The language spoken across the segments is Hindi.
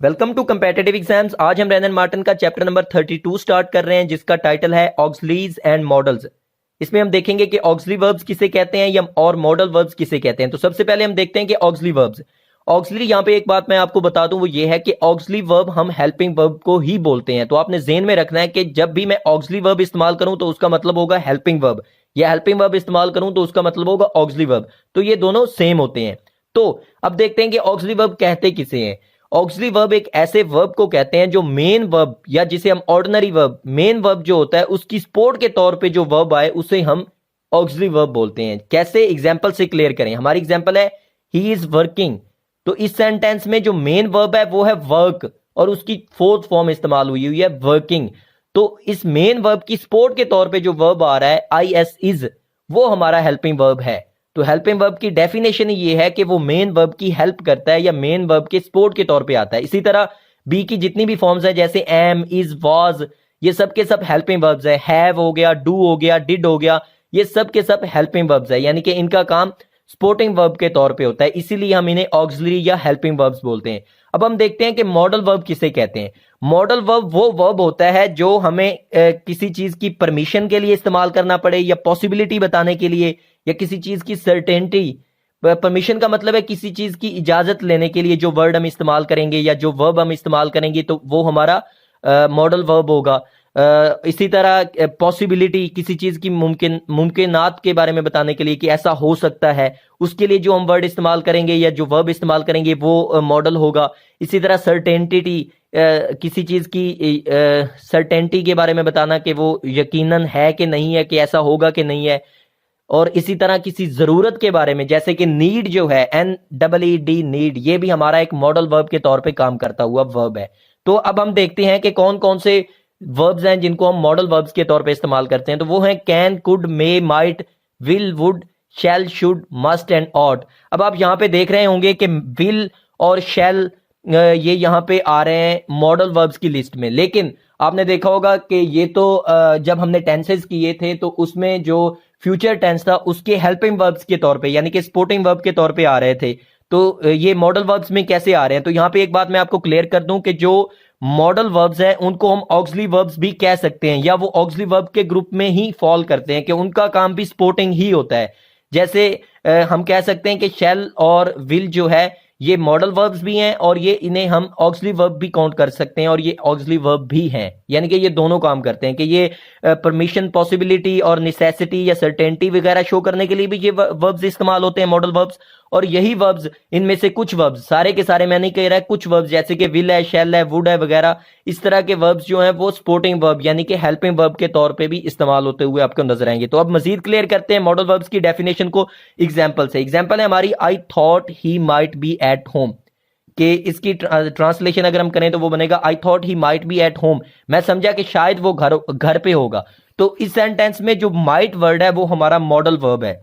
Welcome to competitive exams. आज हम रैनन मार्टिन का चैप्टर नंबर 32 स्टार्ट कर रहे हैं, जिसका टाइटल है ऑक्सिलरीज एंड मॉडल्स। इसमें हम देखेंगे कि ऑक्सिलरी वर्ब्स किसे कहते हैं या और मॉडल वर्ब्स किसे कहते हैं। तो सबसे पहले हम देखते हैं कि ऑक्सिलरी वर्ब्स। ऑक्सिलरी, यहाँ पे एक बात मैं आपको बता दूं, वो ये है कि ऑक्सिलरी वर्ब हम हेल्पिंग वर्ब को ही बोलते हैं। तो आपने ज़हन में रखना है कि जब भी मैं ऑक्सिलरी वर्ब इस्तेमाल करूं तो उसका मतलब होगा हेल्पिंग वर्ब, या हेल्पिंग वर्ब इस्तेमाल करूं तो उसका मतलब होगा ऑक्सिलरी वर्ब। तो ये दोनों सेम होते हैं। तो अब देखते हैं कि ऑक्सिलरी वर्ब कहते किसे हैं। ऑक्सिलरी वर्ब एक ऐसे वर्ब को कहते हैं जो मेन वर्ब, या जिसे हम ऑर्डिनरी वर्ब, मेन वर्ब जो होता है उसकी सपोर्ट के तौर पे जो वर्ब आए उसे हम ऑक्सिलरी वर्ब बोलते हैं। कैसे, एग्जांपल से क्लियर करें। हमारी एग्जांपल है ही इज वर्किंग। तो इस सेंटेंस में जो मेन वर्ब है वो है वर्क, और उसकी फोर्थ फॉर्म इस्तेमाल हुई है वर्किंग। तो इस मेन वर्ब की सपोर्ट के तौर पे जो वर्ब आ रहा है आई एस इज, वो हमारा हेल्पिंग वर्ब है। तो हेल्पिंग वर्ब की डेफिनेशन ये है कि वो मेन वर्ब की हेल्प करता है या मेन वर्ब के सपोर्ट के तौर पे आता है। इसी तरह बी की जितनी भी फॉर्म्स है, जैसे एम, इज, वाज, ये सब के सब हेल्पिंग वर्ब्स है। हैव हो गया, डू हो गया, डिड हो गया, ये सब के सब हेल्पिंग वर्ब्स है, यानी कि इनका काम सपोर्टिंग वर्ब के तौर पे होता है। इसीलिए हम इन्हें ऑक्सिलरी या हेल्पिंग वर्ब्स बोलते हैं। अब हम देखते हैं कि मॉडल वर्ब किसे कहते हैं। मॉडल वर्ब वो वर्ब होता है जो हमें किसी चीज की परमिशन के लिए इस्तेमाल करना पड़े, या पॉसिबिलिटी बताने के लिए, या किसी चीज की सर्टेनिटी। परमिशन का मतलब है किसी चीज की इजाजत लेने के लिए जो वर्ड हम इस्तेमाल करेंगे या जो वर्ब हम इस्तेमाल करेंगे, तो वो हमारा मॉडल वर्ब होगा। इसी तरह पॉसिबिलिटी, किसी चीज की मुमकिनात के बारे में बताने के लिए कि ऐसा हो सकता है, उसके लिए जो हम वर्ड इस्तेमाल करेंगे या जो वर्ब इस्तेमाल करेंगे वो मॉडल होगा। इसी तरह सर्टेनिटी, किसी चीज की सर्टेनिटी के बारे में बताना कि वो यकीनन है कि नहीं है, कि ऐसा होगा कि नहीं है। और इसी तरह किसी जरूरत के बारे में, जैसे कि नीड जो है, NEED, नीड, ये भी हमारा एक मॉडल वर्ब के तौर पे काम करता हुआ वर्ब है। तो अब हम देखते हैं कि कौन कौन से वर्ब्स हैं जिनको हम मॉडल वर्ब्स के तौर पे इस्तेमाल करते हैं। तो वो हैं can, could, may, might, will, would, shall, should, must and ought. अब आप यहाँ पे देख रहे होंगे कि विल और शैल ये यहाँ पे आ रहे हैं मॉडल वर्ब्स की लिस्ट में, लेकिन आपने देखा होगा कि ये तो जब हमने टेंसेस किए थे तो उसमें जो फ्यूचर टेंस था उसके हेल्पिंग वर्ब्स के तौर पे, यानी कि सपोर्टिंग वर्ब के तौर पे आ रहे थे। तो ये मॉडल वर्ब्स में कैसे आ रहे हैं। तो यहाँ पे एक बात मैं आपको क्लियर कर दूं कि जो मॉडल वर्ब्स हैं उनको हम ऑक्सिलरी वर्ब्स भी कह सकते हैं, या वो ऑक्सिलरी वर्ब के ग्रुप में ही फॉल करते हैं, कि उनका काम भी सपोर्टिंग ही होता है। जैसे हम कह सकते हैं कि शैल और विल जो है ये मॉडल वर्ब्स भी हैं, और ये इन्हें हम ऑक्सिलरी वर्ब भी काउंट कर सकते हैं, और ये ऑक्सिलरी वर्ब भी हैं, यानी कि ये दोनों काम करते हैं। कि ये परमिशन, पॉसिबिलिटी और नेसेसिटी या सर्टेनिटी वगैरह शो करने के लिए भी ये वर्ब्स इस्तेमाल होते हैं, मॉडल वर्ब्स। और यही वर्ब्स, इनमें से कुछ वर्ब्स, सारे के सारे मैं नहीं कह रहा है, कुछ वर्ब्स जैसे कि विल है, शैल है, वुड है वगैरह, इस तरह के वर्ब्स जो हैं वो सपोर्टिंग वर्ब यानी कि हेल्पिंग वर्ब के तौर पे भी इस्तेमाल होते हुए आपको नजर आएंगे। तो अब मजीद क्लियर करते हैं मॉडल वर्ब्स की डेफिनेशन को एग्जाम्पल से। एग्जाम्पल है हमारी I thought he might be at home, कि इसकी ट्रांसलेशन अगर हम करें तो वो बनेगा I thought he might be at home, मैं समझा कि शायद वो घर पे होगा। तो इस सेंटेंस में जो माइट वर्ड है वो हमारा मॉडल वर्ब है।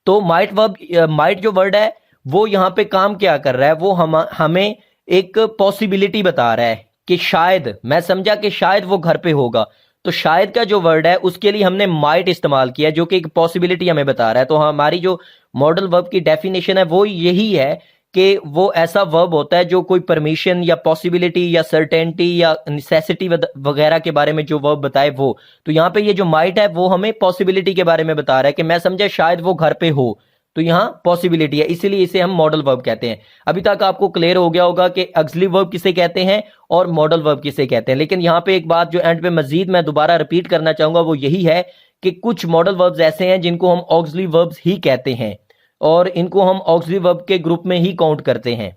तो माइट जो वर्ड है वो यहां पे काम क्या कर रहा है, वो हमें एक पॉसिबिलिटी बता रहा है कि शायद, मैं समझा कि शायद वो घर पे होगा। तो शायद का जो वर्ड है उसके लिए हमने माइट इस्तेमाल किया, जो कि एक पॉसिबिलिटी हमें बता रहा है। तो हमारी जो मॉडल वर्ब की डेफिनेशन है वो यही है कि वो ऐसा वर्ब होता है जो कोई परमिशन या पॉसिबिलिटी या सर्टेनिटी या नेसेसिटी वगैरह के बारे में जो वर्ब बताए वो। तो यहाँ पे ये जो माइट है वो हमें पॉसिबिलिटी के बारे में बता रहा है कि मैं समझा शायद वो घर पे हो, तो यहाँ पॉसिबिलिटी है, इसीलिए इसे हम मॉडल वर्ब कहते हैं। अभी तक आपको क्लियर हो गया होगा कि ऑक्सिलरी वर्ब किसे कहते हैं और मॉडल वर्ब किसे कहते हैं। लेकिन यहाँ पे एक बात जो एंड पे मजीद मैं दोबारा रिपीट करना चाहूंगा वो यही है कि कुछ मॉडल वर्ब्स ऐसे हैं जिनको हम ऑक्सिलरी वर्ब्स ही कहते हैं, और इनको हम ऑक्सिलरी वर्ब के ग्रुप में ही काउंट करते हैं।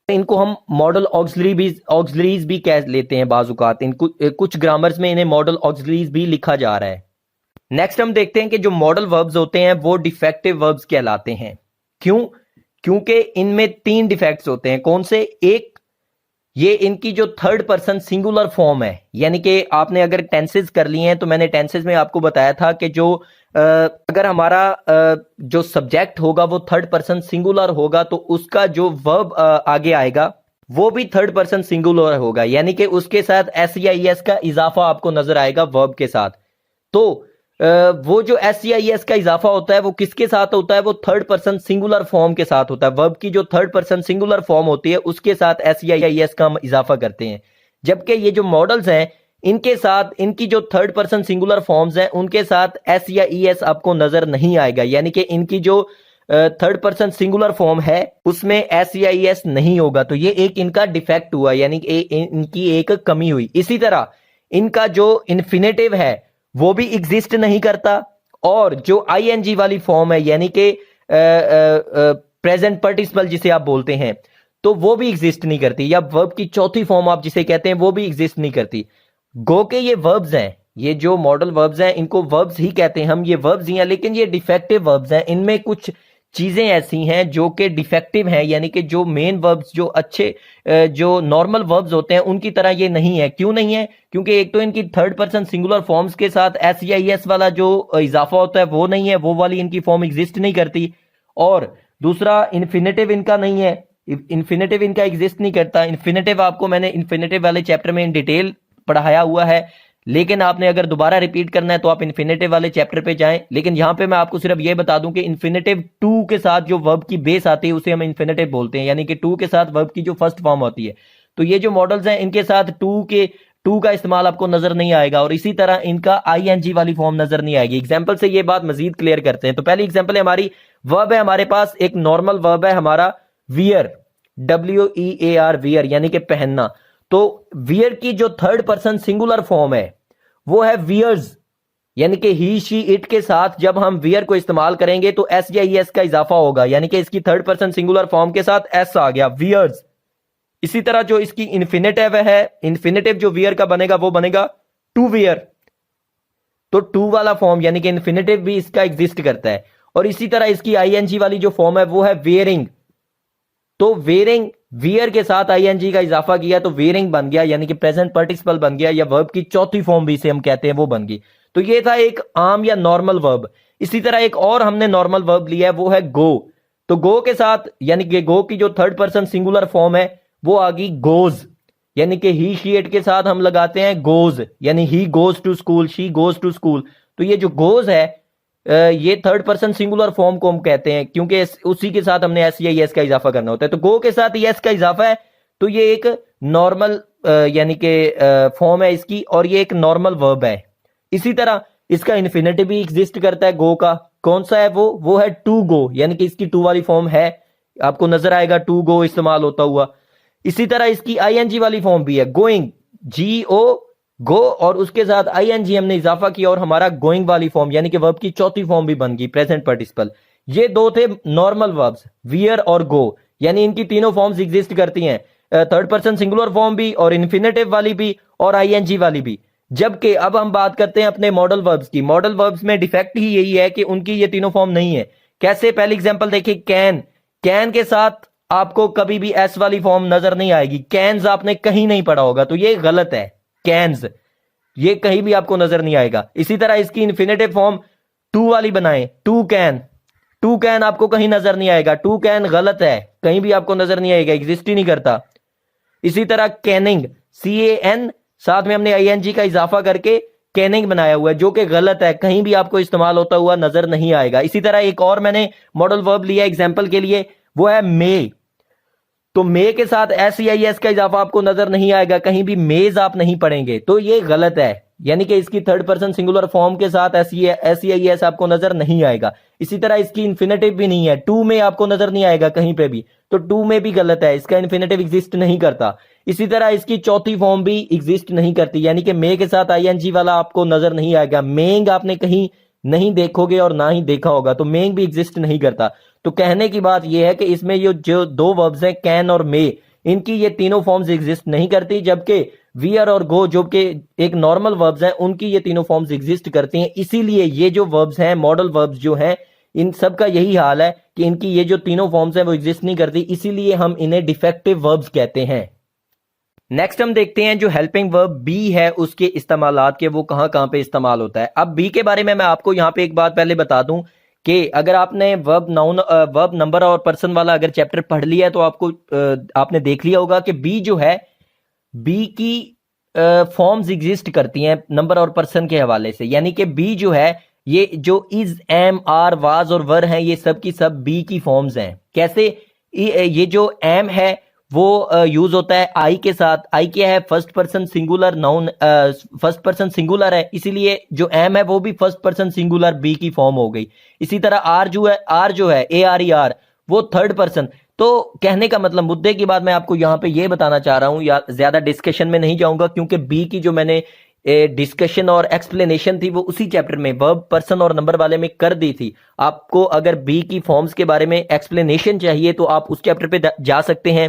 इनको हम मॉडल ऑक्सिलरीज भी कह लेते हैं बाज़ औक़ात। इनको कुछ ग्रामर्स में इन्हें मॉडल ऑक्सिलरीज भी लिखा जा रहा है। नेक्स्ट हम देखते हैं कि जो मॉडल वर्ब्स होते हैं वो डिफेक्टिव वर्ब्स कहलाते हैं। क्यों? क्योंकि इनमें 3 डिफेक्ट्स होते हैं। कौन से? एक, ये इनकी जो थर्ड पर्सन सिंगुलर फॉर्म है, यानी कि आपने अगर टेंसेस कर लिए हैं तो मैंने टेंसेस में आपको बताया था कि जो अगर हमारा जो सब्जेक्ट होगा वो थर्ड पर्सन सिंगुलर होगा तो उसका जो वर्ब आगे आएगा वो भी थर्ड पर्सन सिंगुलर होगा, यानी कि उसके साथ एस या ईएस का इजाफा आपको नजर आएगा वर्ब के साथ। तो वो जो SEIS का इजाफा होता है वो किसके साथ होता है, वो थर्ड पर्सन सिंगुलर फॉर्म के साथ होता है। वर्ब की जो थर्ड पर्सन सिंगुलर फॉर्म होती है उसके साथ SEIS का हम इजाफा करते हैं। जबकि ये जो मॉडल्स हैं इनके साथ इनकी जो थर्ड पर्सन सिंगुलर फॉर्म्स हैं उनके साथ SEIS आपको नजर नहीं आएगा, यानी कि इनकी जो थर्ड पर्सन सिंगुलर फॉर्म है उसमें SEIS नहीं होगा। तो ये एक इनका डिफेक्ट हुआ, यानी कि इनकी एक कमी हुई। इसी तरह इनका जो इन्फिनेटिव है वो भी एग्जिस्ट नहीं करता, और जो ING वाली फॉर्म है यानी कि प्रेजेंट पार्टिसिपल जिसे आप बोलते हैं, तो वो भी एग्जिस्ट नहीं करती, या वर्ब की चौथी फॉर्म आप जिसे कहते हैं वो भी एग्जिस्ट नहीं करती। गो के ये वर्ब्स हैं, ये जो मॉडल वर्ब्स हैं इनको वर्ब्स ही कहते हैं हम, ये वर्ब्स ही हैं, लेकिन ये डिफेक्टिव वर्ब्स हैं। इनमें कुछ चीजें ऐसी हैं जो कि डिफेक्टिव हैं, यानी कि जो मेन वर्ब्स जो अच्छे जो नॉर्मल वर्ब्स होते हैं उनकी तरह ये नहीं है। क्यों नहीं है? क्योंकि एक तो इनकी थर्ड पर्सन सिंगुलर फॉर्म्स के साथ SEIS वाला जो इजाफा होता है वो नहीं है, वो वाली इनकी फॉर्म एग्जिस्ट नहीं करती। और दूसरा इन्फिनेटिव इनका नहीं है, इन्फिनेटिव इनका एग्जिस्ट नहीं करता। इन्फिनेटिव आपको मैंने इन्फिनेटिव वाले चैप्टर में इन डिटेल पढ़ाया हुआ है, लेकिन आपने अगर दोबारा रिपीट करना है तो आप इन्फिनेटिव वाले चैप्टर पे जाएं। लेकिन यहां पे मैं आपको सिर्फ ये बता दूं कि इन्फिनेटिव टू के साथ जो वर्ब की बेस आती है उसे हम इन्फिनेटिव बोलते हैं, यानी कि टू के साथ वर्ब की जो फर्स्ट फॉर्म होती है। तो ये जो मॉडल्स हैं इनके साथ टू का इस्तेमाल आपको नजर नहीं आएगा, और इसी तरह इनका ING वाली फॉर्म नजर नहीं आएगी। एग्जाम्पल से ये बात मजीद क्लियर करते हैं। तो पहली एग्जाम्पल है हमारी, वर्ब है हमारे पास, एक नॉर्मल वर्ब है हमारा वियर, WEAR, वियर यानी कि पहनना। तो वियर की जो थर्ड पर्सन सिंगुलर फॉर्म है वो है वियर्स, यानी कि ही शी इट के साथ जब हम वियर को इस्तेमाल करेंगे तो SEIS का इजाफा होगा, यानी कि इसकी थर्ड पर्सन सिंगुलर फॉर्म के साथ S आ गया, वियर्स। इसी तरह जो इसकी इन्फिनेटिव है, इन्फिनेटिव जो वियर का बनेगा वो बनेगा टू वियर, तो टू वाला फॉर्म यानी कि इन्फिनेटिव भी इसका एग्जिस्ट करता है। और इसी तरह इसकी ING वाली जो फॉर्म है वो है वेयरिंग, तो वेयरिंग वियर के साथ ING का इजाफा किया तो वेयरिंग बन गया, यानी कि प्रेजेंट पार्टिसिपल बन गया, या वर्ब की चौथी फॉर्म भी इसे हम कहते हैं वो बन गई। तो ये था एक आम या नॉर्मल वर्ब। इसी तरह एक और हमने नॉर्मल वर्ब लिया है वो है गो। तो गो के साथ यानी कि गो की जो थर्ड पर्सन सिंगुलर फॉर्म है वो आ गई गोज, यानी कि ही शी इट के साथ हम लगाते हैं गोज, यानी ही goes to school, she goes to school. तो ये जो गोज है ये थर्ड पर्सन सिंगुलर फॉर्म को हम कहते हैं क्योंकि उसी के साथ हमने SEIS का इजाफा करना होता है। तो गो के साथ यस का इजाफा है, तो ये एक नॉर्मल यानी कि फॉर्म है इसकी, और ये एक नॉर्मल वर्ब है। इसी तरह इसका इन्फिनेटिव भी एग्जिस्ट करता है गो का। कौन सा है वो है टू गो, यानी कि इसकी टू वाली फॉर्म है, आपको नजर आएगा टू गो इस्तेमाल होता हुआ। इसी तरह इसकी ING वाली फॉर्म भी है, गोइंग, GO गो, और उसके साथ ING हमने इजाफा किया और हमारा गोइंग वाली फॉर्म यानी कि वर्ब की चौथी फॉर्म भी बन गई, प्रेजेंट पार्टिसिपल। ये दो थे नॉर्मल वर्ब्स, वियर और गो, यानी इनकी तीनों फॉर्म्स एग्जिस्ट करती हैं, थर्ड पर्सन सिंगुलर फॉर्म भी और इन्फिनेटिव वाली भी और ING वाली भी। जबकि अब हम बात करते हैं अपने मॉडल वर्ब्स की। मॉडल वर्ब्स में डिफेक्ट ही यही है कि उनकी ये तीनों फॉर्म नहीं है। कैसे? पहली एग्जांपल देखिए, कैन। कैन के साथ आपको कभी भी S वाली फॉर्म नजर नहीं आएगी, कैन्स आपने कहीं नहीं पढ़ा होगा, तो ये गलत है। कैन्स ये कहीं भी आपको नजर नहीं आएगा। इसी तरह इसकी इन्फिनेटिव फॉर्म टू वाली बनाएं, टू कैन, टू कैन आपको कहीं नजर नहीं आएगा, टू कैन गलत है, कहीं भी आपको नजर नहीं आएगा, एग्जिस्ट ही नहीं करता। इसी तरह कैनिंग, CAN, साथ में हमने ING का इजाफा करके कैनिंग बनाया हुआ है, जो कि गलत है, कहीं भी आपको इस्तेमाल होता हुआ नजर नहीं आएगा। इसी तरह एक और मैंने मॉडल वर्ब लिया एग्जाम्पल के लिए, वो है मे। तो मे के साथ SEIS का इजाफा आपको नजर नहीं आएगा, कहीं भी मेज आप नहीं पढ़ेंगे, तो ये गलत है, यानी कि इसकी थर्ड पर्सन सिंगुलर फॉर्म के साथ SEIS आपको नजर नहीं आएगा। इसी तरह इसकी इन्फिनेटिव भी नहीं है, टू में आपको नजर नहीं आएगा कहीं पे भी, तो टू में भी गलत है, इसका इन्फिनेटिव एग्जिस्ट नहीं करता। इसी तरह इसकी चौथी फॉर्म भी एग्जिस्ट नहीं करती, यानी कि मे के साथ ING वाला आपको नजर नहीं आएगा, मेंग आपने कहीं नहीं देखोगे और ना ही देखा होगा, तो मेंग भी एग्जिस्ट नहीं करता। तो कहने की बात यह है कि इसमें ये जो दो वर्ब्स हैं कैन और मे, इनकी ये तीनों फॉर्म्स एग्जिस्ट नहीं करती, जबकि वियर और गो जो कि एक नॉर्मल वर्ब्स हैं उनकी ये तीनों फॉर्म्स एग्जिस्ट करती हैं। इसीलिए ये जो वर्ब्स हैं, मॉडल वर्ब्स जो हैं, इन सब का यही हाल है कि इनकी ये जो तीनों फॉर्म्स हैं वो एग्जिस्ट नहीं करती, इसीलिए हम इन्हें डिफेक्टिव वर्ब्स कहते हैं। नेक्स्ट हम देखते हैं जो हेल्पिंग वर्ब बी है उसके इस्तेमालात के, वो कहां कहां पे इस्तेमाल होता है। अब बी के बारे में मैं आपको यहां पे एक बात पहले बता दूं कि अगर आपने वर्ब नाउन, वर्ब नंबर और पर्सन वाला अगर चैप्टर पढ़ लिया है तो आपको आपने देख लिया होगा कि बी जो है, बी की फॉर्म्स एग्जिस्ट करती हैं नंबर और पर्सन के हवाले से, यानी कि बी जो है ये जो इज, एम, आर, वाज और वर हैं, ये सब की सब बी की फॉर्म्स हैं। कैसे? ये जो एम है वो यूज होता है आई के साथ। आई क्या है? First person singular noun, first person singular है, इसीलिए जो एम है वो भी फर्स्ट पर्सन सिंगुलर बी की फॉर्म हो गई। इसी तरह आर जो है ए आर ई आर, वो थर्ड पर्सन। तो कहने का मतलब, मुद्दे की बात मैं आपको यहाँ पे ये बताना चाह रहा हूँ, या ज्यादा डिस्कशन में नहीं जाऊंगा, क्योंकि बी की जो मैंने डिस्कशन और एक्सप्लेनेशन थी वो उसी चैप्टर में वर्ब, पर्सन और नंबर वाले में कर दी थी। आपको अगर बी की फॉर्म्स के बारे में एक्सप्लेनेशन चाहिए तो आप उस चैप्टर पे जा सकते हैं,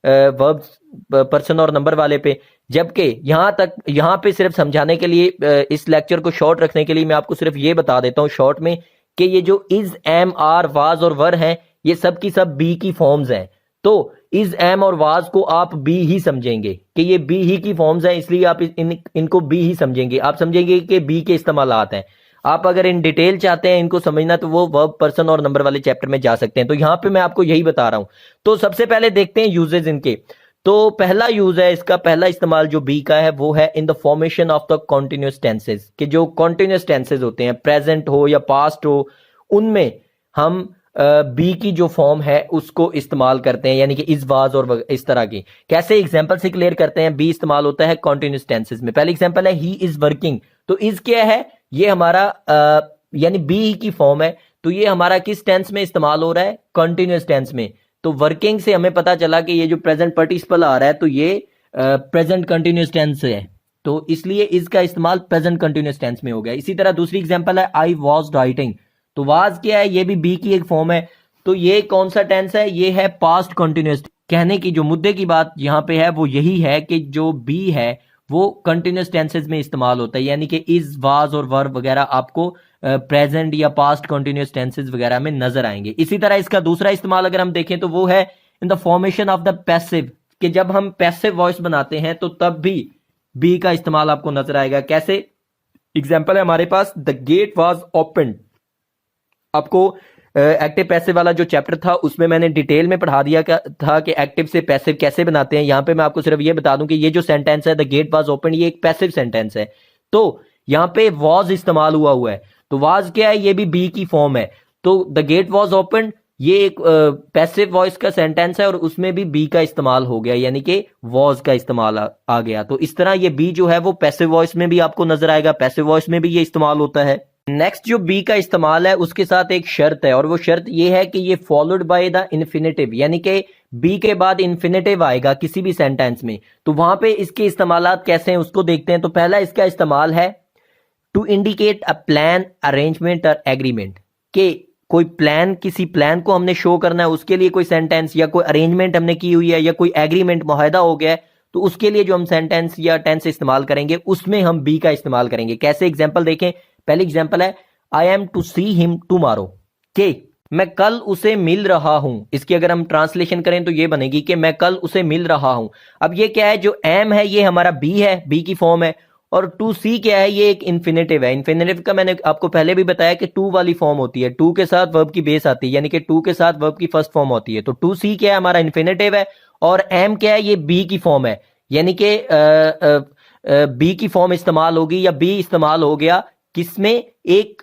वर्ब, पर्सन और नंबर वाले पे। जबकि यहाँ पे सिर्फ समझाने के लिए, इस लेक्चर को शॉर्ट रखने के लिए मैं आपको सिर्फ ये बता देता हूँ शॉर्ट में कि ये जो इज, एम, आर, वाज और वर हैं, ये सब की सब बी की फॉर्म्स हैं। तो इज, एम और वाज को आप बी ही समझेंगे कि ये बी ही की फॉर्म्स हैं, इसलिए आप इनको बी ही समझेंगे। आप समझेंगे कि बी के इस्तेमालात हैं। आप अगर इन डिटेल चाहते हैं इनको समझना तो वो वर्ब, पर्सन और नंबर वाले चैप्टर में जा सकते हैं। तो यहाँ पे मैं आपको यही बता रहा हूं। तो सबसे पहले देखते हैं यूजेज इनके। तो पहला यूज है इसका, पहला इस्तेमाल जो बी का है वो है in the formation of the continuous tenses. कि जो कॉन्टिन्यूस टेंसेज होते हैं, प्रेजेंट हो या पास्ट हो, उनमें हम बी की जो फॉर्म है उसको इस्तेमाल करते हैं, यानी कि इस, वाज और इस तरह की। कैसे? एग्जांपल से क्लियर करते हैं। बी इस्तेमाल होता है कॉन्टिन्यूस टेंसेज में। पहला एग्जांपल है ही इज वर्किंग। तो इज क्या है? ये हमारा यानी बी की फॉर्म है। तो ये हमारा किस टेंस में इस्तेमाल हो रहा है? कॉन्टिन्यूस टेंस में। तो वर्किंग से हमें पता चला कि ये जो प्रेजेंट पार्टिसिपल आ रहा है तो ये प्रेजेंट कंटिन्यूस टेंस है, तो इसलिए इसका इस्तेमाल प्रेजेंट कंटिन्यूस टेंस में हो गया। इसी तरह दूसरी एग्जांपल है आई वाज राइटिंग। तो वाज क्या है? ये भी बी की एक फॉर्म है। तो ये कौन सा टेंस है? ये है पास्ट कंटिन्यूस। कहने की जो मुद्दे की बात यहाँ पे है वो यही है कि जो बी है वो कंटिन्यूस टेंसेज में इस्तेमाल होता है, यानी कि इज, वाज और वर वगैरह आपको प्रेजेंट या पास्ट कंटिन्यूस टेंसेज वगैरह में नजर आएंगे। इसी तरह इसका दूसरा इस्तेमाल अगर हम देखें तो वो है in the formation of the passive. कि जब हम पैसिव वॉइस बनाते हैं तो तब भी बी का इस्तेमाल आपको नजर आएगा। कैसे? एग्जाम्पल है हमारे पास, द गेट वॉज ओपन। आपको एक्टिव पैसिव वाला जो चैप्टर था उसमें मैंने डिटेल में पढ़ा दिया था कि एक्टिव से पैसिव कैसे बनाते हैं। यहां पे मैं आपको सिर्फ ये बता दूं कि ये जो सेंटेंस है द गेट वाज ओपन, ये एक पैसिव सेंटेंस है। तो यहां पे वाज इस्तेमाल हुआ है। तो वाज क्या है? ये भी बी की फॉर्म है। तो द गेट वाज ओपन ये एक पैसिव वॉइस का सेंटेंस है और उसमें भी बी का इस्तेमाल हो गया, यानी कि वाज का इस्तेमाल आ गया। तो इस तरह ये बी जो है वो पैसिव वॉइस में भी आपको नजर आएगा, पैसिव वॉइस में भी ये इस्तेमाल होता है। नेक्स्ट जो बी का इस्तेमाल है उसके साथ एक शर्त है, और वो शर्त ये है कि ये फॉलोड बाय द इन्फिनेटिव, यानी कि बी के बाद इन्फिनेटिव आएगा किसी भी सेंटेंस में। तो वहां पे इसके इस्तेमालात कैसे हैं उसको देखते हैं। तो पहला इसका इस्तेमाल है to indicate a plan, arrangement और एग्रीमेंट। के कोई प्लान, किसी प्लान को हमने शो करना है, उसके लिए कोई सेंटेंस या कोई अरेंजमेंट हमने की हुई है या कोई एग्रीमेंट मुआहदा हो गया है, तो उसके लिए जो हम सेंटेंस या टेंस इस्तेमाल करेंगे उसमें हम बी का इस्तेमाल करेंगे। कैसे? एग्जाम्पल देखें। पहली एग्जाम्पल है I am to see him tomorrow. के मैं कल उसे मिल रहा हूं। इसकी अगर हम ट्रांसलेशन करें तो ये बनेगी कि मैं कल उसे मिल रहा हूं। अब ये क्या है? जो एम है ये हमारा बी है, बी की फॉर्म है। और टू सी क्या है? ये एक इन्फिनेटिव है। इन्फिनेटिव का मैंने आपको पहले भी बताया कि टू वाली फॉर्म होती है, टू के साथ वर्ब की बेस आती है, यानी कि टू के साथ वर्ब की फर्स्ट फॉर्म होती है। तो टू सी क्या है? हमारा इन्फिनेटिव है। और एम क्या है? ये बी की फॉर्म है, यानी कि बी की फॉर्म इस्तेमाल होगी या बी इस्तेमाल हो गया किसमें? एक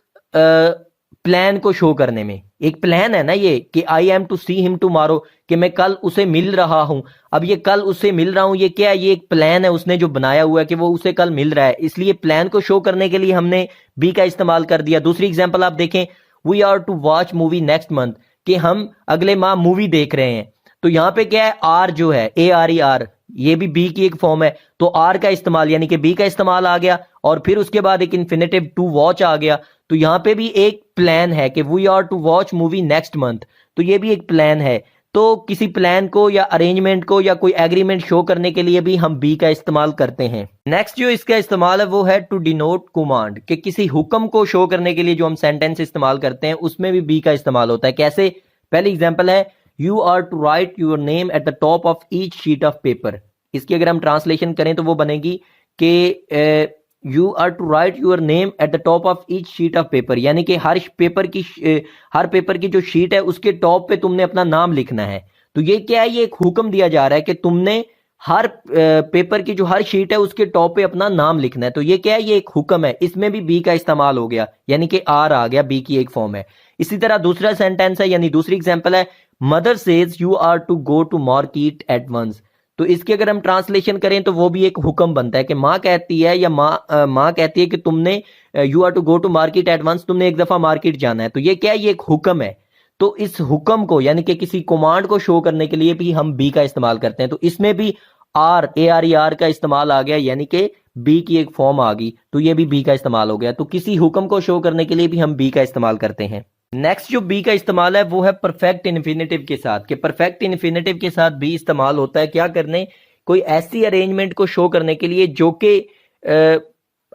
प्लान को शो करने में। एक प्लान है ना ये कि I am to see him tomorrow, कि मैं कल उसे मिल रहा हूं। अब ये कल उसे मिल रहा हूं ये क्या है? ये एक प्लान है उसने जो बनाया हुआ है कि वो उसे कल मिल रहा है, इसलिए प्लान को शो करने के लिए हमने बी का इस्तेमाल कर दिया। दूसरी एग्जांपल आप देखें, we are to watch movie next month, कि हम अगले माह मूवी देख रहे हैं। तो यहां पे क्या है? आर जो है ए आर ई आर, ये भी बी की एक फॉर्म है। तो आर का इस्तेमाल यानी कि बी का इस्तेमाल आ गया, और फिर उसके बाद एक इन्फिनेटिव टू वॉच आ गया। तो यहां पे भी एक प्लान है कि we are to watch movie next month, तो ये भी एक प्लान है। तो किसी प्लान को या अरेंजमेंट को या कोई एग्रीमेंट शो करने के लिए भी हम बी का इस्तेमाल करते हैं। नेक्स्ट जो इसका इस्तेमाल है वो है टू डिनोट कमांड, कि किसी हुक्म को शो करने के लिए जो हम सेंटेंस इस्तेमाल करते हैं उसमें भी बी का इस्तेमाल होता है। कैसे? पहली एग्जाम्पल है you are to write your name at the top of each sheet of paper. इसकी अगर हम ट्रांसलेशन करें तो वो बनेगी कि you are to write your name at the top of each sheet of paper, यानी कि हर पेपर की जो शीट है उसके टॉप पे तुमने अपना नाम लिखना है। तो ये क्या है? ये एक हुक्म दिया जा रहा है कि तुमने हर पेपर की जो हर शीट है उसके टॉप पे अपना नाम लिखना है। तो ये क्या है, ये एक हुक्म है, इसमें भी बी का इस्तेमाल हो गया, यानी कि आर आ गया, बी की एक फॉर्म है। इसी तरह दूसरा सेंटेंस है, यानी दूसरी एग्जांपल है, mother says you are to go to market at once. तो इसके अगर हम ट्रांसलेशन करें तो वो भी एक हुक्म बनता है कि माँ कहती है, या माँ कहती है कि तुमने you are to go to market at once, तुमने एक दफा मार्केट जाना है। तो ये क्या है, ये एक हुक्म है। तो इस हुक्म को यानी कि किसी कमांड को शो करने के लिए भी हम बी का इस्तेमाल करते हैं। तो इसमें भी are, A R E R का इस्तेमाल आ गया, यानी कि बी की एक फॉर्म आ गई, तो ये भी बी का इस्तेमाल हो गया। तो किसी हुक्म को शो करने के लिए भी हम बी का इस्तेमाल करते हैं। नेक्स्ट जो बी का इस्तेमाल है वो है परफेक्ट इन्फिनेटिव के साथ, कि परफेक्ट इन्फिनेटिव के साथ बी इस्तेमाल होता है क्या करने, कोई ऐसी अरेंजमेंट को शो करने के लिए जो कि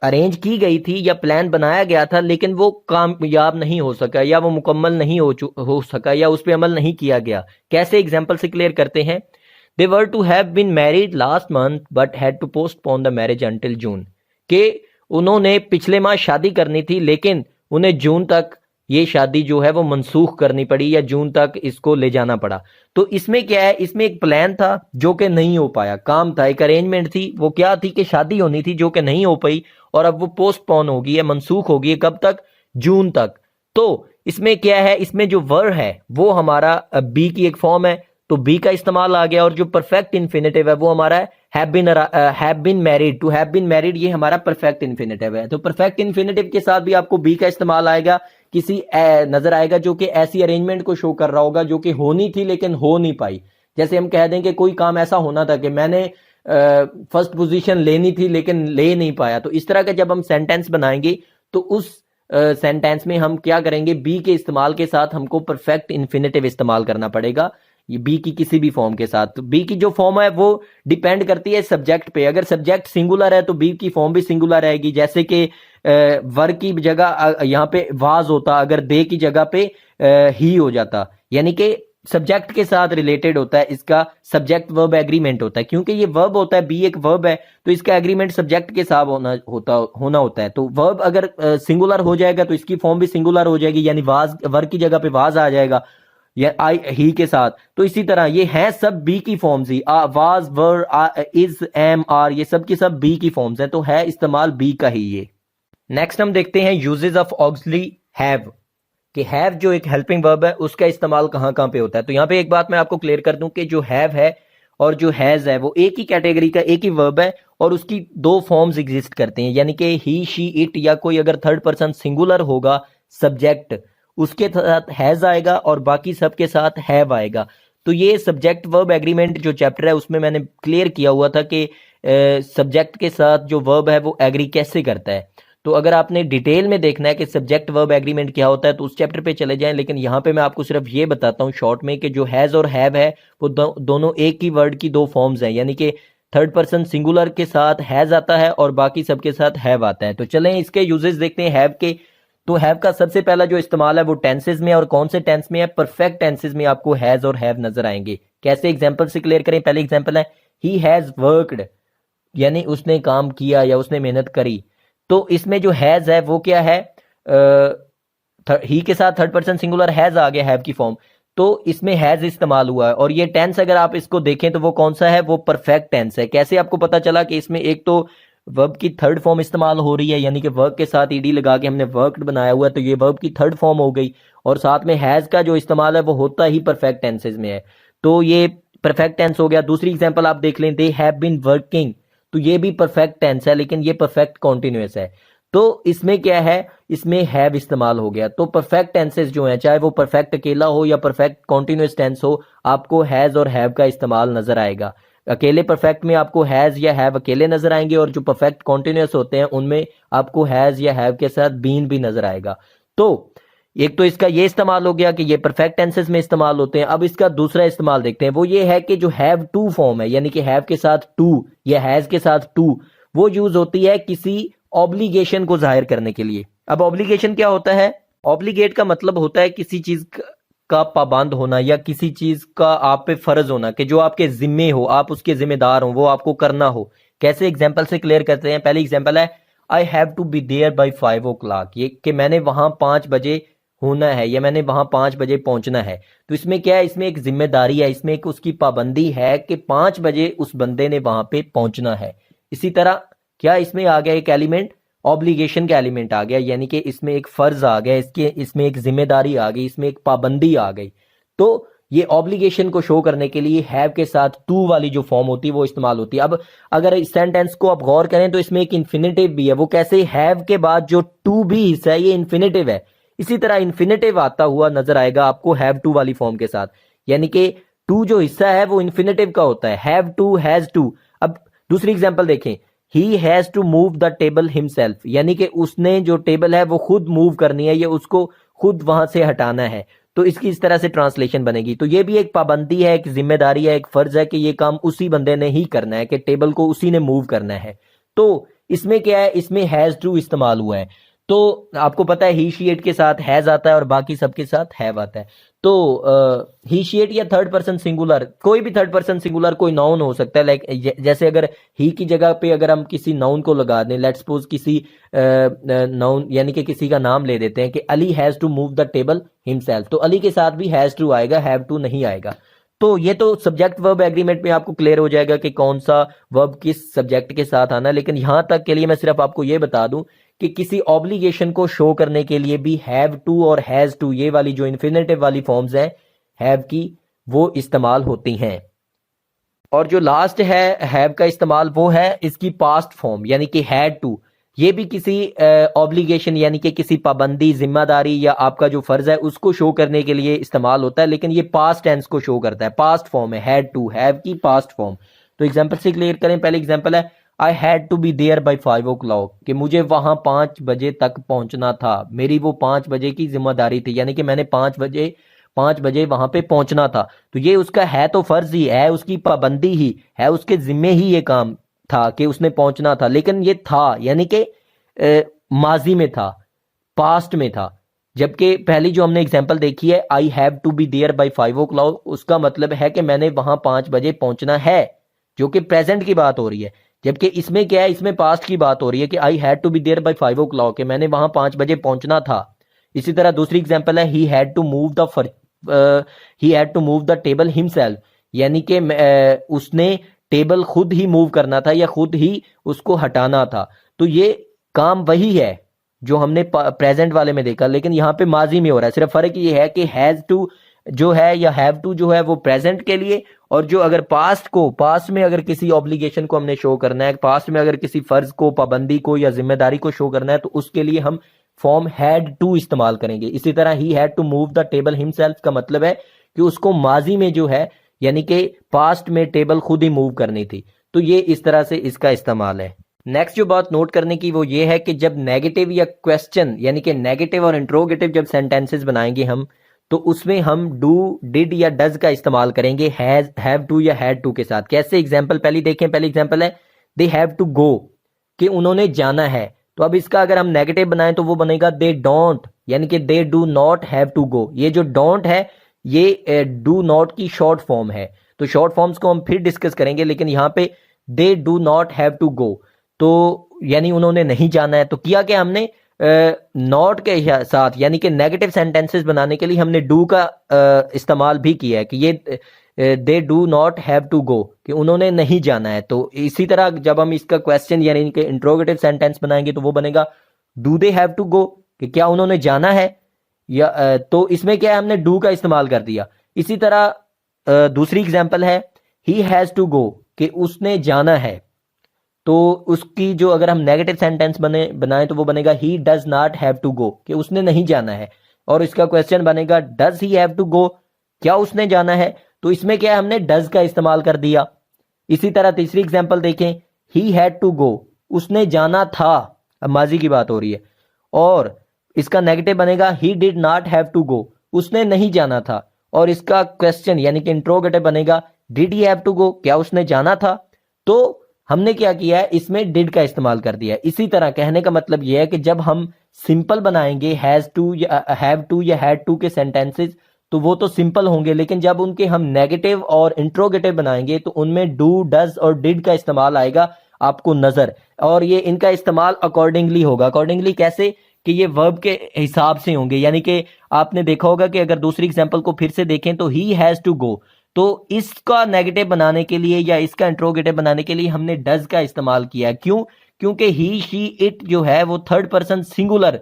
अरेंज की गई थी या प्लान बनाया गया था, लेकिन वो कामयाब नहीं हो सका, या वो मुकम्मल नहीं हो सका, या उस पर अमल नहीं किया गया। कैसे, एग्जाम्पल से क्लियर करते हैं। They were to have been married last month but had to postpone the marriage until June, के उन्होंने पिछले माह शादी करनी थी लेकिन उन्हें जून तक ये शादी जो है वो मनसूख करनी पड़ी, या जून तक इसको ले जाना पड़ा। तो इसमें क्या है, इसमें एक प्लान था जो कि नहीं हो पाया, काम था, एक अरेंजमेंट थी, वो क्या थी कि शादी होनी थी जो कि नहीं हो पाई, और अब वो पोस्टपोन होगी है, मनसूख होगी है, कब तक, जून तक। तो इसमें क्या है, इसमें जो वर्ब है वो हमारा बी की एक फॉर्म है, तो बी का इस्तेमाल आ गया। और जो परफेक्ट इन्फिनेटिव है वो हमारा have been married, to have been married, ये हमारा परफेक्ट इन्फिनेटिव है। तो परफेक्ट इन्फिनेटिव के साथ भी आपको बी का इस्तेमाल आएगा, किसी नजर आएगा जो कि ऐसी अरेंजमेंट को शो कर रहा होगा जो कि होनी थी लेकिन हो नहीं पाई। जैसे हम कह दें कि कोई काम ऐसा होना था कि मैंने फर्स्ट पोजीशन लेनी थी लेकिन ले नहीं पाया। तो इस तरह का जब हम सेंटेंस बनाएंगे तो उस सेंटेंस में हम क्या करेंगे, बी के इस्तेमाल के साथ हमको परफेक्ट इन्फिनेटिव इस्तेमाल करना पड़ेगा, ये बी की किसी भी फॉर्म के साथ। तो बी की जो फॉर्म है वो डिपेंड करती है सब्जेक्ट पे। अगर सब्जेक्ट सिंगुलर है तो बी की फॉर्म भी सिंगुलर रहेगी, जैसे कि वर की जगह यहाँ पे वाज होता, अगर दे की जगह पे ही हो जाता, यानी कि सब्जेक्ट के साथ रिलेटेड होता है, इसका सब्जेक्ट वर्ब एग्रीमेंट होता है। क्योंकि ये वर्ब होता है, बी एक वर्ब है, तो इसका एग्रीमेंट सब्जेक्ट के साथ होना होता है। तो वर्ब अगर सिंगुलर हो जाएगा तो इसकी फॉर्म भी सिंगुलर हो जाएगी, यानी वाज, वर की जगह पे वाज आ जाएगा, या आई ही के साथ। तो इसी तरह ये हैं सब बी की फॉर्म्स ही, was, were, is, am, are, ये सब की सब बी की फॉर्म्स हैं, तो है इस्तेमाल बी का ही ये। नेक्स्ट हम देखते हैं यूजेस ऑफ ऑक्सिलरी हैव, कि हैव जो एक हेल्पिंग वर्ब है उसका इस्तेमाल कहाँ कहाँ पे होता है। तो यहाँ पे एक बात मैं आपको क्लियर कर दूं कि जो हैव है और जो हैज है वो एक ही कैटेगरी का एक ही वर्ब है, और उसकी दो फॉर्म्स एग्जिस्ट करते हैं, यानी कि ही, शी, इट, या कोई अगर थर्ड पर्सन सिंगुलर होगा सब्जेक्ट, उसके साथ हैज आएगा और बाकी सबके साथ हैव आएगा। तो ये सब्जेक्ट वर्ब एग्रीमेंट जो चैप्टर है उसमें मैंने क्लियर किया हुआ था कि सब्जेक्ट के साथ जो वर्ब है वो एग्री कैसे करता है। तो अगर आपने डिटेल में देखना है कि सब्जेक्ट वर्ब एग्रीमेंट क्या होता है तो उस चैप्टर पे चले जाएं, लेकिन यहाँ पे मैं आपको सिर्फ ये बताता हूँ शॉर्ट में कि जो हैज और हैव है वो दोनों एक ही वर्ड की दो फॉर्म्स हैं, यानी कि थर्ड पर्सन सिंगुलर के साथ हैज आता है और बाकी सबके साथ हैव आता है। तो चलें इसके यूजेस देखते हैं हैव के। तो हैव का सबसे पहला जो इस्तेमाल है वो टेंसेज में, और कौन से टेंस में है, परफेक्ट टेंसेज में आपको हैज और हैव नजर आएंगे। कैसे, एग्जांपल से क्लियर करें। पहली एग्जांपल है ही हैज वर्कड, यानी उसने काम किया या उसने मेहनत करी। तो इसमें जो हैज है वो क्या है, ही के साथ थर्ड पर्सन सिंगुलर हैज आ गया हैव की फॉर्म, तो इसमें हैज इस्तेमाल हुआ है। और ये टेंस अगर आप इसको देखें तो वो कौन सा है, वो परफेक्ट टेंस है। कैसे आपको पता चला कि इसमें एक तो वर्ब की थर्ड फॉर्म इस्तेमाल हो रही है, यानी कि वर्क के साथ ईडी लगा के हमने वर्कड बनाया हुआ है, तो ये वर्ब की थर्ड फॉर्म हो गई, और साथ में हैज का जो इस्तेमाल है वो होता ही परफेक्ट टेंसेज में है, तो ये परफेक्ट टेंस हो गया। दूसरी एग्जांपल आप देख लें, दे हैव बीन वर्किंग, तो ये भी परफेक्ट टेंस है लेकिन ये परफेक्ट कॉन्टिन्यूअस है। तो इसमें क्या है, इसमें हैव इस्तेमाल हो गया। तो परफेक्ट टेंसेस जो हैं, चाहे वो परफेक्ट अकेला हो या परफेक्ट कॉन्टिन्यूअस टेंस हो, आपको हैज और हैव का इस्तेमाल नजर आएगा। अकेले परफेक्ट में आपको हैज या हैव अकेले नजर आएंगे, और जो परफेक्ट कॉन्टिन्यूअस होते हैं उनमें आपको हैज या हैव के साथ बीन भी नजर आएगा। तो एक तो इसका ये इस्तेमाल हो गया कि ये परफेक्ट टेंसेस में इस्तेमाल होते हैं। अब इसका दूसरा इस्तेमाल देखते हैं, वो ये है कि जो हैव टू फॉर्म है, यानी कि हैव के साथ टू या हैज के साथ टू, वो यूज होती है किसी ऑब्लिगेशन को जाहिर करने के लिए। अब ऑब्लिगेशन क्या होता है, ऑब्लिगेट का मतलब होता है किसी चीज का पाबंद होना या किसी चीज का आप पे फर्ज होना, कि जो आपके जिम्मे हो, आप उसके जिम्मेदार हो, वो आपको करना हो। कैसे, एग्जाम्पल से क्लियर करते हैं। पहली एग्जाम्पल है I have to be there by 5 o'clock, ये कि मैंने वहां 5 बजे होना है या मैंने वहां 5 बजे पहुंचना है। तो इसमें क्या है, इसमें एक जिम्मेदारी है, इसमें एक उसकी पाबंदी है कि 5 बजे उस बंदे ने वहां पे पहुंचना है। इसी तरह क्या इसमें आ गया एक एलिमेंट, ऑब्लिगेशन का एलिमेंट आ गया, यानी कि इसमें एक फर्ज आ गया, इसमें एक जिम्मेदारी आ गई, इसमें एक पाबंदी आ गई। तो ये ऑब्लिगेशन को शो करने के लिए हैव के साथ टू वाली जो फॉर्म होती है वो इस्तेमाल होती है। अब अगर इस सेंटेंस को आप गौर करें तो इसमें एक इन्फिनेटिव भी है। वो कैसे, हैव के बाद जो टू भी हिस्सा है ये इन्फिनेटिव है। इसी तरह इन्फिनेटिव आता हुआ नजर आएगा आपको हैव टू वाली फॉर्म के साथ, यानी कि टू जो हिस्सा है वो इन्फिनेटिव का होता है, हैव टू, हैज टू। अब दूसरी एग्जांपल देखें, he has to move the table himself, यानी कि उसने जो टेबल है वो खुद मूव करनी है, या उसको खुद वहां से हटाना है। तो इसकी इस तरह से ट्रांसलेशन बनेगी। तो ये भी एक पाबंदी है, एक जिम्मेदारी है, एक फर्ज है कि ये काम उसी बंदे ने ही करना है, कि टेबल को उसी ने मूव करना है। तो इसमें क्या है, इसमें हैज टू इस्तेमाल हुआ है। तो आपको पता है ही शी इट के साथ हैज आता है और बाकी सबके साथ हैव आता है। तो ही शी इट या थर्ड पर्सन सिंगुलर, कोई भी थर्ड पर्सन सिंगुलर कोई नाउन हो सकता है। लाइक जैसे अगर ही की जगह पे अगर हम किसी नाउन को लगा दें, लेट्स सपोज किसी नाउन यानी कि किसी का नाम ले देते हैं कि Ali has to move the table himself, तो अली के साथ भी हैज टू आएगा, हैव टू नहीं आएगा। तो ये तो सब्जेक्ट वर्ब एग्रीमेंट में आपको क्लियर हो जाएगा कि कौन सा वर्ब किस सब्जेक्ट के साथ आना। लेकिन यहां तक के लिए मैं सिर्फ आपको ये बता दूं कि किसी ऑब्लिगेशन को शो करने के लिए भी हैव टू और हैज टू, ये वाली जो इन्फिनेटिव वाली फॉर्म्स हैं हैव की, वो इस्तेमाल होती हैं। और जो लास्ट है हैव का इस्तेमाल, वो है इसकी पास्ट फॉर्म, यानी कि हैड टू। ये भी किसी ऑब्लिगेशन यानी कि किसी पाबंदी, जिम्मेदारी या आपका जो फर्ज है उसको शो करने के लिए इस्तेमाल होता है, लेकिन ये पास्ट टेंस को शो करता है, पास्ट फॉर्म है हैड टू, हैव की पास्ट फॉर्म। तो एग्जांपल से क्लियर करें। पहले एग्जांपल है I had to be there by 5 o'clock, कि मुझे वहां 5 बजे तक पहुंचना था, मेरी वो 5 बजे की जिम्मेदारी थी, यानी कि मैंने 5 बजे वहां पे पहुंचना था। तो ये उसका है तो फर्ज ही है, उसकी पाबंदी ही है, उसके जिम्मे ही ये काम था कि उसने पहुंचना था। लेकिन ये था यानी कि माजी में था, पास्ट में था। जबकि पहली जो हमने एग्जांपल देखी है I have to be there by 5 o'clock, उसका मतलब है कि मैंने वहां 5 बजे पहुंचना है, जो कि प्रेजेंट की बात हो रही है। जबकि इसमें क्या है, इसमें पास्ट की बात हो रही है कि I had to be there by 5 o'clock, कि मैंने वहां 5 बजे पहुंचना था। इसी तरह दूसरी एग्जांपल है he had to move the table himself, यानी कि उसने टेबल खुद ही मूव करना था या खुद ही उसको हटाना था। तो ये काम वही है जो हमने प्रेजेंट वाले में देखा, लेकिन यहाँ पे माजी में हो रहा है। सिर्फ फर्क ये है कि हैज टू जो है या हैव टू जो है वो प्रेजेंट के लिए, और जो अगर पास्ट में अगर किसी ऑब्लिगेशन को हमने शो करना है, पास्ट में अगर किसी फर्ज को, पाबंदी को या जिम्मेदारी को शो करना है, तो उसके लिए हम फॉर्म हैड टू इस्तेमाल करेंगे। इसी तरह he had to move the table himself का मतलब है कि उसको माजी में जो है यानी कि पास्ट में टेबल खुद ही मूव करनी थी। तो ये इस तरह से इसका इस्तेमाल है। नेक्स्ट जो बात नोट करने की वो ये है कि जब नेगेटिव या क्वेश्चन यानी कि नेगेटिव और इंट्रोगेटिव जब सेंटेंसेस बनाएंगे हम, तो उसमें हम डू, डिड या डज का इस्तेमाल करेंगे हैज, हैव टू या हैड टू के साथ। कैसे, एग्जांपल पहले देखें। पहली एग्जांपल है दे हैव टू गो, कि उन्होंने जाना है। तो अब इसका अगर हम नेगेटिव बनाएं तो वो बनेगा दे डोंट, यानी कि they do not have to go. ये जो डोंट है ये डू नॉट की शॉर्ट फॉर्म है। तो शॉर्ट फॉर्म्स को हम फिर डिस्कस करेंगे, लेकिन यहाँ पे they do not have to go, तो यानी उन्होंने नहीं जाना है। तो किया क्या हमने, नॉट के साथ यानी कि नेगेटिव सेंटेंसेस बनाने के लिए हमने डू का इस्तेमाल भी किया है कि ये they do not have to go, कि उन्होंने नहीं जाना है। तो इसी तरह जब हम इसका क्वेश्चन यानी कि इंट्रोगेटिव सेंटेंस बनाएंगे तो वो बनेगा do they have to go, कि क्या उन्होंने जाना है, या तो इसमें क्या है, हमने डू का इस्तेमाल कर दिया। इसी तरह दूसरी एग्जांपल है ही हैज टू गो, कि उसने जाना है। तो उसकी जो अगर हम नेगेटिव सेंटेंस बनाएं तो वो बनेगा he does not have to go, कि उसने नहीं जाना है। और इसका क्वेश्चन बनेगा does he have to go, क्या उसने जाना है। तो इसमें क्या है, हमने डज का इस्तेमाल कर दिया। इसी तरह तीसरी एग्जांपल देखें, ही हैड टू गो, उसने जाना था, अब माजी की बात हो रही है। और इसका नेगेटिव बनेगा he did not have to go, उसने नहीं जाना था। और इसका क्वेश्चन यानी कि इंट्रोगेटिव बनेगा did he have to go, क्या उसने जाना था। तो हमने क्या किया है, इसमें डिड का इस्तेमाल कर दिया। इसी तरह कहने का मतलब यह है कि जब हम सिंपल बनाएंगे हैज टू या हैव टू या हैड टू के सेंटेंसेस, तो वो तो सिंपल होंगे, लेकिन जब उनके हम नेगेटिव और इंट्रोगेटिव बनाएंगे तो उनमें डू, डज और डिड का इस्तेमाल आएगा आपको नजर। और ये इनका इस्तेमाल अकॉर्डिंगली होगा। अकॉर्डिंगली कैसे, कि ये वर्ब के हिसाब से होंगे, यानी कि आपने देखा होगा कि अगर दूसरी एग्जांपल को फिर से देखें तो ही हैज टू गो, तो इसका नेगेटिव बनाने के लिए या इसका इंट्रोगेटिव बनाने के लिए हमने डज का इस्तेमाल किया है। क्यों? क्योंकि ही शी इट जो है वो थर्ड पर्सन सिंगुलर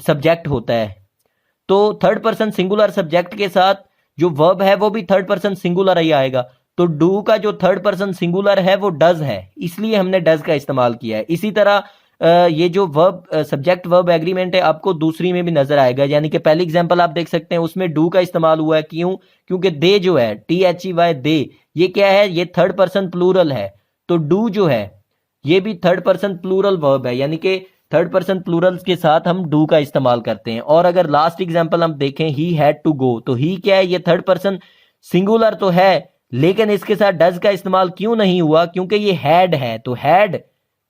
सब्जेक्ट होता है। तो थर्ड पर्सन सिंगुलर सब्जेक्ट के साथ जो वर्ब है वो भी थर्ड पर्सन सिंगुलर ही आएगा। तो डू का जो थर्ड पर्सन सिंगुलर है वो डज है, इसलिए हमने डज का इस्तेमाल किया है। इसी तरह ये जो वर्ब सब्जेक्ट वर्ब एग्रीमेंट है आपको दूसरी में भी नजर आएगा, यानी कि पहली एग्जांपल आप देख सकते हैं उसमें डू का इस्तेमाल हुआ है। क्यों? क्योंकि दे जो है THEY दे, ये क्या है? ये थर्ड पर्सन प्लूरल है। तो डू जो है ये भी थर्ड पर्सन प्लूरल वर्ब है, यानी कि थर्ड पर्सन प्लूरल के साथ हम डू का इस्तेमाल करते हैं। और अगर लास्ट एग्जांपल हम देखें ही हैड टू गो, तो ही क्या है? ये थर्ड पर्सन सिंगुलर तो है, लेकिन इसके साथ डज का इस्तेमाल क्यों नहीं हुआ? क्योंकि ये हैड है। तो हैड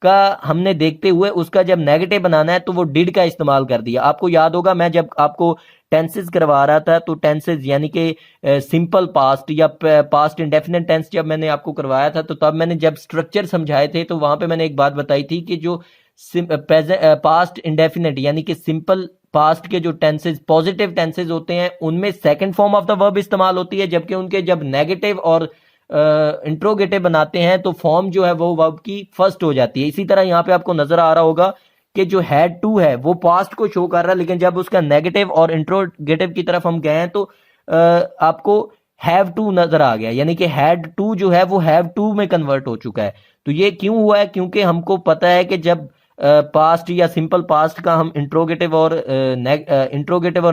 का हमने देखते हुए उसका जब नेगेटिव बनाना है तो वो डिड का इस्तेमाल कर दिया। आपको याद होगा मैं जब आपको टेंसेस करवा रहा था तो टेंसेस यानी कि सिंपल पास्ट या पास्ट इंडेफिनिट टेंस जब मैंने आपको करवाया था तो तब मैंने जब स्ट्रक्चर समझाए थे तो वहां पे मैंने एक बात बताई थी कि जो पास्ट इंडेफिनिट यानी कि सिंपल पास्ट के जो टेंसेस पॉजिटिव टेंसेस होते हैं उनमें second form of the verb इस्तेमाल होती है, जबकि उनके जब नेगेटिव और इंट्रोगेटिव बनाते हैं तो फॉर्म जो है वो वर्ब की फर्स्ट हो जाती है। इसी तरह यहाँ पे आपको नजर आ रहा होगा कि जो हैड टू है वो पास्ट को शो कर रहा है, लेकिन जब उसका नेगेटिव और इंट्रोगेटिव की तरफ हम गए हैं तो आपको हैव टू नजर आ गया, यानी कि हैड टू जो है वो हैव टू में कन्वर्ट हो चुका है। तो ये क्यों हुआ है? क्योंकि हमको पता है कि जब पास्ट या सिंपल पास्ट का हम इंट्रोगेटिव और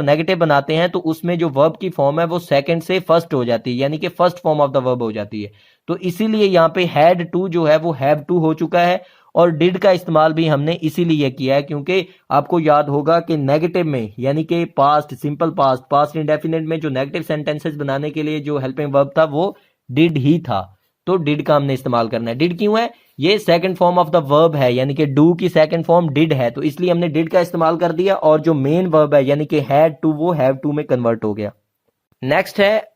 नेगेटिव बनाते हैं तो उसमें जो वर्ब की फॉर्म है वो सेकंड से फर्स्ट हो जाती है, यानी कि first form of the verb हो जाती है। तो इसीलिए यहाँ पे हैड टू जो है वो हैव टू हो चुका है, और डिड का इस्तेमाल भी हमने इसीलिए किया है क्योंकि आपको याद होगा कि नेगेटिव में यानी कि past simple past past indefinite में जो नेगेटिव सेंटेंसेस बनाने के लिए जो हेल्पिंग वर्ब था वो डिड ही था। तो डिड का हमने इस्तेमाल करना है। डिड क्यों है? ये second form of the verb है, यानी कि डू की सेकंड फॉर्म डिड है, तो इसलिए हमने डिड का इस्तेमाल कर दिया। और जो मेन वर्ब है यानी कि हैड टू वो हैव टू में कन्वर्ट हो गया। नेक्स्ट है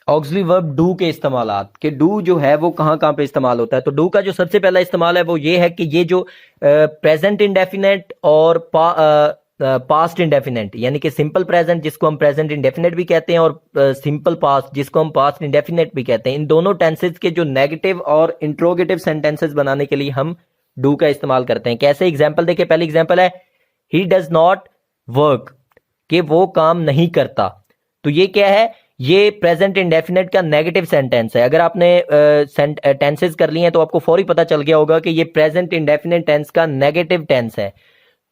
ऑक्सिलरी वर्ब डू के इस्तेमालात, कि डू जो है वो कहां कहां पे इस्तेमाल होता है। तो डू का जो सबसे पहला इस्तेमाल है वो ये है कि ये जो प्रेजेंट इंडेफिनेट और पास्ट इंडेफिनेट यानी कि सिंपल प्रेजेंट जिसको हम प्रेजेंट इंडेफिनेट भी कहते हैं और सिंपल पास्ट जिसको हम पास्ट इंडेफिनेट भी कहते हैं, इन दोनों टेंसेस के जो नेगेटिव और इंट्रोगेटिव सेंटेंसेस बनाने के लिए हम डू का इस्तेमाल करते हैं। कैसे? एग्जांपल देखिए, पहली एग्जांपल है ही डज नॉट वर्क, कि वो काम नहीं करता। तो ये क्या है? ये प्रेजेंट इंडेफिनेट का नेगेटिव सेंटेंस है। अगर आपने टेंसेस कर लिए हैं तो आपको फौरी पता चल गया होगा कि ये प्रेजेंट इंडेफिनेट टेंस का नेगेटिव टेंस है,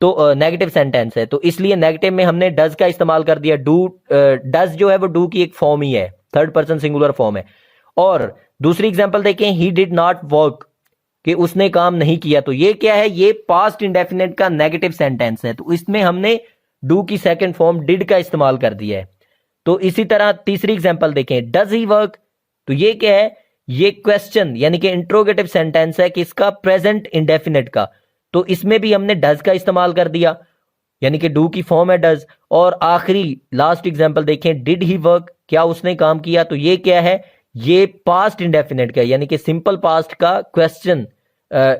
तो नेगेटिव सेंटेंस है, तो इसलिए नेगेटिव में हमने डज का इस्तेमाल कर दिया। डू डज जो है वो डू की एक फॉर्म ही है, थर्ड पर्सन सिंगुलर फॉर्म है। और दूसरी एग्जांपल देखें, ही डिड नॉट वर्क, कि उसने काम नहीं किया। तो ये क्या है? ये पास्ट इंडेफिनेट का नेगेटिव सेंटेंस है, तो इसमें हमने डू की सेकंड फॉर्म डिड का इस्तेमाल कर दिया है। तो इसी तरह तीसरी एग्जांपल देखें, डज ही वर्क, तो ये क्या है? ये क्वेश्चन यानी कि इंट्रोगेटिव सेंटेंस है किसका? प्रेजेंट इंडेफिनेट का, तो इसमें भी हमने डज का इस्तेमाल कर दिया, यानी कि डू की फॉर्म है डज। और आखिरी लास्ट एग्जांपल देखें, डिड ही वर्क, क्या उसने काम किया? तो ये क्या है? ये पास्ट इंडेफिनेट का यानी कि सिंपल पास्ट का क्वेश्चन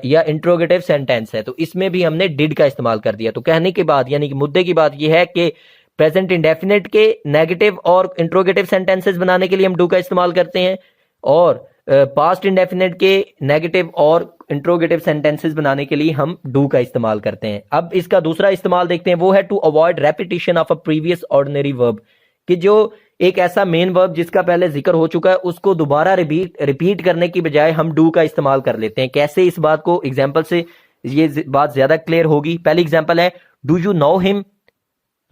या इंट्रोगेटिव सेंटेंस है, तो इसमें भी हमने डिड का इस्तेमाल कर दिया। तो कहने के बाद यानी कि मुद्दे की बात यह है कि प्रेजेंट इंडेफिनेट के नेगेटिव और इंट्रोगेटिव सेंटेंसेस बनाने के लिए हम डू का इस्तेमाल करते हैं, और पास्ट इंडेफिनेट के नेगेटिव और इंट्रोगेटिव सेंटेंसेस बनाने के लिए हम डू का इस्तेमाल करते हैं। अब इसका दूसरा इस्तेमाल देखते हैं, वो है to avoid repetition of a previous ordinary verb, कि जो एक ऐसा मेन वर्ब जिसका पहले जिक्र हो चुका है उसको दोबारा रिपीट करने की बजाय हम डू का इस्तेमाल कर लेते हैं। कैसे? इस बात को एग्जाम्पल से ये बात ज्यादा क्लियर होगी। पहली एग्जाम्पल है, डू यू नो हिम,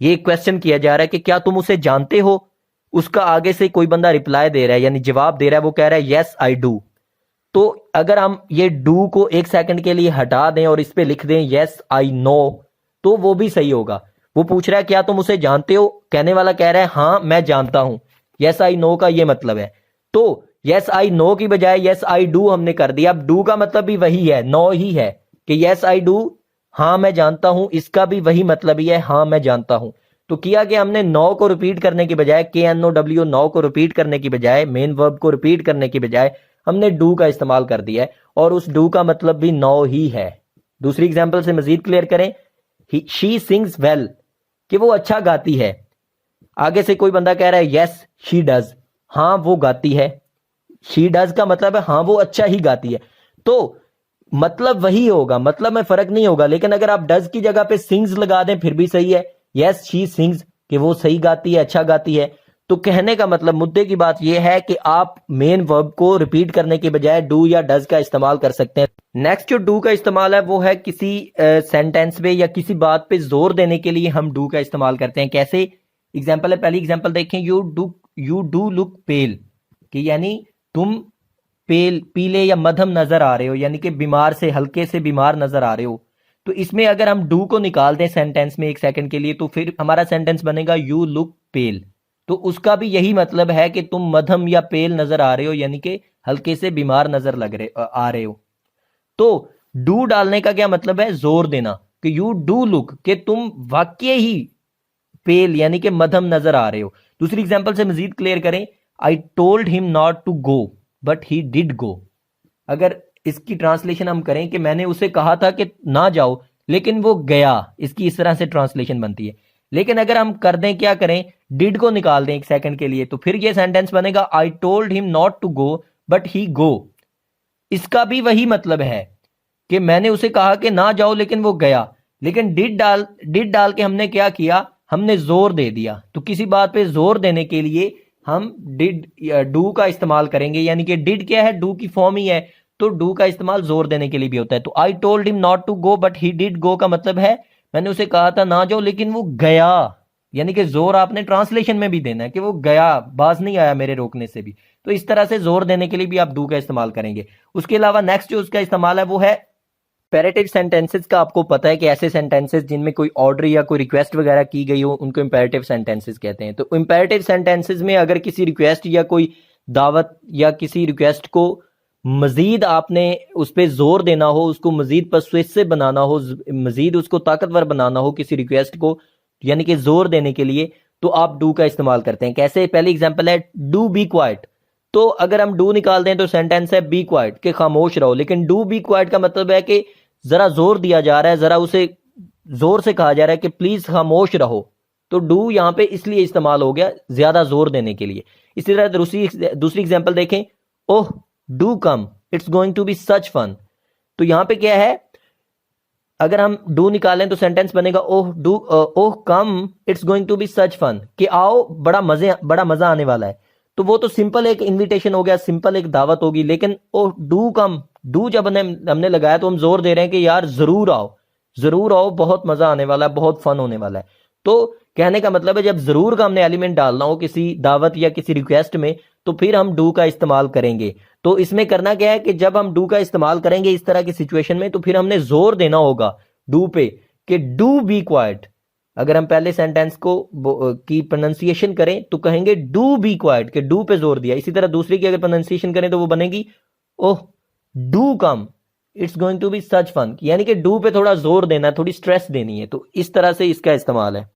ये क्वेश्चन किया जा रहा है कि क्या तुम उसे जानते हो। उसका आगे से कोई बंदा रिप्लाई दे रहा है यानी जवाब दे रहा है, वो कह रहा है यस आई डू। तो अगर हम ये डू को एक सेकंड के लिए हटा दें और इस पे लिख दें यस आई नो, तो वो भी सही होगा। वो पूछ रहा है क्या तुम उसे जानते हो, कहने वाला कह रहा है हाँ मैं जानता हूं, यस आई नो का ये मतलब है। तो यस आई नो की बजाय यस आई डू हमने कर दिया। अब डू का मतलब भी वही है, नो ही है, कि यस आई डू हाँ मैं जानता हूं, इसका भी वही मतलब ही है हाँ मैं जानता हूं। तो किया कि हमने नो को रिपीट करने की बजाय, KNOW नो को रिपीट करने की बजाय, मेन वर्ब को रिपीट करने की बजाय हमने डू का इस्तेमाल कर दिया है, और उस डू का मतलब भी नो ही है। दूसरी एग्जांपल से मजीद क्लियर करें, शी सिंग्स वेल, कि वो अच्छा गाती है। आगे से कोई बंदा कह रहा है यस शी डज, हाँ वो गाती है। शी डज का मतलब है हाँ वो अच्छा ही गाती है, तो मतलब वही होगा, मतलब में फर्क नहीं होगा। लेकिन अगर आप डज की जगह पे सिंग्स लगा दें फिर भी सही है। यस शी सिंग्स, कि वो सही गाती है, अच्छा गाती है। तो कहने का मतलब, मुद्दे की बात यह है कि आप मेन वर्ब को रिपीट करने के बजाय डू या डज का इस्तेमाल कर सकते हैं। नेक्स्ट जो डू का इस्तेमाल है वो है किसी सेंटेंस पे या किसी बात पे जोर देने के लिए हम डू का इस्तेमाल करते हैं। कैसे? एग्जाम्पल है, पहली एग्जाम्पल देखें, यू डू लुक पेल, कि यानी तुम पीले या मध्यम नजर आ रहे हो, यानी कि बीमार से, हल्के से बीमार नजर आ रहे हो। तो इसमें अगर हम डू को निकाल दें सेंटेंस में एक सेकंड के लिए, तो फिर हमारा सेंटेंस बनेगा यू लुक पेल। तो उसका भी यही मतलब है कि तुम मध्यम या पेल नजर आ रहे हो, यानी कि हल्के से बीमार नजर आ रहे हो। तो डू डालने का क्या मतलब है? जोर देना, कि यू डू लुक, कि तुम वाकई ही पेल यानी कि मध्यम नजर आ रहे हो। दूसरी एग्जांपल से मजीद क्लियर करें, I told him not to go but he did go. अगर इसकी ट्रांसलेशन हम करें कि मैंने उसे कहा था कि ना जाओ लेकिन वो गया, इसकी इस तरह से ट्रांसलेशन बनती है। लेकिन अगर हम कर दें, क्या करें, डिड को निकाल दें एक सेकंड के लिए, तो फिर ये सेंटेंस बनेगा I told him not to go but he go. इसका भी वही मतलब है कि मैंने उसे कहा कि ना जाओ लेकिन वो गया। लेकिन डिड डाल के हमने क्या किया, हमने जोर दे दिया। तो किसी बात पे जोर देने के लिए हम डिड डू का इस्तेमाल करेंगे, यानी कि डिड क्या है, डू की फॉर्म ही है। तो डू का इस्तेमाल जोर देने के लिए भी होता है। तो I told him not to go but he did go का मतलब है मैंने उसे कहा था ना जाओ लेकिन वो गया। यानी कि जोर आपने ट्रांसलेशन में भी देना है कि वो गया, बाज नहीं आया मेरे रोकने से भी। तो इस तरह से जोर देने के लिए भी आप डू का इस्तेमाल करेंगे। उसके अलावा नेक्स्ट जो उसका इस्तेमाल है वो है इम्पेरेटिव सेंटेंसेस का। आपको पता है कि ऐसे सेंटेंसेस जिनमें कोई ऑर्डर या कोई रिक्वेस्ट वगैरह की गई हो उनको इम्पेरेटिव सेंटेंसेस कहते हैं। तो इम्पेरेटिव सेंटेंसेस में अगर किसी रिक्वेस्ट या कोई दावत या किसी रिक्वेस्ट को मजीद आपने उस पर जोर देना हो, उसको मजीद पर्सुएसिव बनाना हो, मजीद उसको ताकतवर बनाना हो किसी रिक्वेस्ट को, यानी कि जोर देने के लिए, तो आप डू का इस्तेमाल करते हैं। कैसे? पहली एग्जांपल है डू बी क्वाइट। तो अगर हम डू निकाल दें तो सेंटेंस है बी क्वाइट, कि खामोश रहो। लेकिन डू बी क्वाइट का मतलब है कि जरा जोर दिया जा रहा है, जरा उसे जोर से कहा जा रहा है कि प्लीज खामोश रहो। तो डू यहां पे इसलिए इस्तेमाल हो गया ज्यादा जोर देने के लिए। इसी तरह दूसरी एग्जांपल देखें, oh do come it's going to be such fun. तो यहां पे क्या है, अगर हम डू निकालें तो सेंटेंस बनेगा oh come it's going to be such fun, कि आओ बड़ा मजा आने वाला है। तो वो तो सिंपल एक इनविटेशन हो गया, सिंपल एक दावत होगी। लेकिन ओह डू कम, डू जब हमने लगाया तो हम जोर दे रहे हैं कि यार जरूर आओ, बहुत मजा आने वाला है, बहुत फन होने वाला है। तो कहने का मतलब है जब जरूर का हमने एलिमेंट डालना हो किसी दावत या किसी रिक्वेस्ट में, तो फिर हम डू का इस्तेमाल करेंगे। तो इसमें करना क्या है कि जब हम डू का इस्तेमाल करेंगे इस तरह की सिचुएशन में, तो फिर हमने जोर देना होगा डू पे कि डू बी क्वाइट। अगर हम पहले सेंटेंस को की प्रोनाउंसिएशन करें तो कहेंगे डू बी क्वाइट, कि डू पे जोर दिया। इसी तरह दूसरी की अगर प्रोनाउंसिएशन करें तो वो बनेगी oh do come it's going to be such fun, यानी कि डू पे थोड़ा जोर देना है, थोड़ी स्ट्रेस देनी है। तो इस तरह से इसका इस्तेमाल है।